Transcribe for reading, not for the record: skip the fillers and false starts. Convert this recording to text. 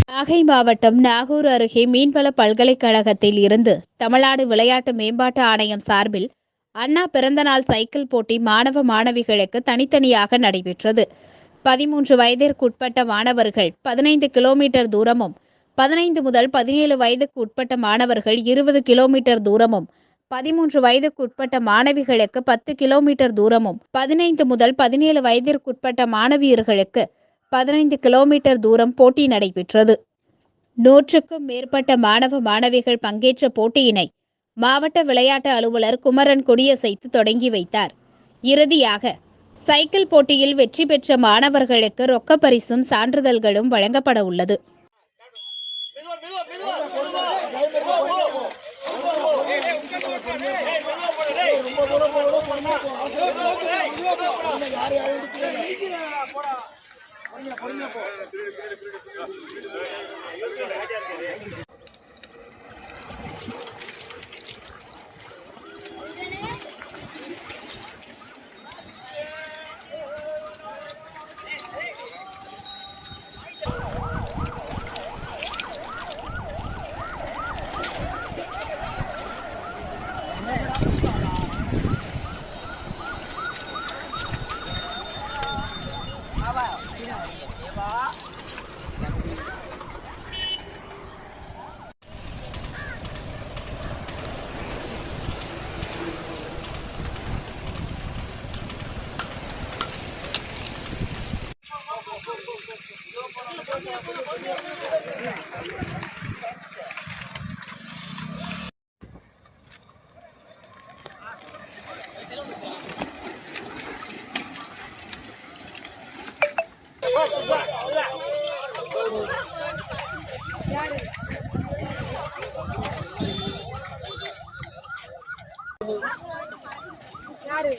நாகை மாவட்டம் நாகூர் அருகே மீன்வள பல்கலைக்கழகத்தில் இருந்து தமிழ்நாடு விளையாட்டு மேம்பாட்டு ஆணையம் சார்பில் அண்ணா பிறந்தநாள் சைக்கிள் போட்டி மாணவ மாணவிகளுக்கு தனித்தனியாக நடைபெற்றது. 13 வயதிற்குட்பட்ட மாணவர்கள் 15 கிலோமீட்டர் தூரமும், 15 முதல் 17 வயதுக்கு உட்பட்ட மாணவர்கள் 20 கிலோமீட்டர் தூரமும், 13 வயதுக்குட்பட்ட மாணவிகளுக்கு 10 கிலோமீட்டர் தூரமும், 15 முதல் 17 வயதிற்குட்பட்ட மாணவியர்களுக்கு 15 கிலோமீட்டர் தூரம் போட்டி நடைபெற்றது. 100க்கும் மேற்பட்ட மாணவ மாணவிகள் பங்கேற்ற போட்டியினை மாவட்ட விளையாட்டு அலுவலர் குமரன் கொடியசைத்து தொடங்கி வைத்தார். இறுதியாக சைக்கிள் போட்டியில் வெற்றி பெற்ற மாணவர்களுக்கு ரொக்கப் பரிசும் சான்றிதழ்களும் வழங்கப்பட உள்ளது. யாரு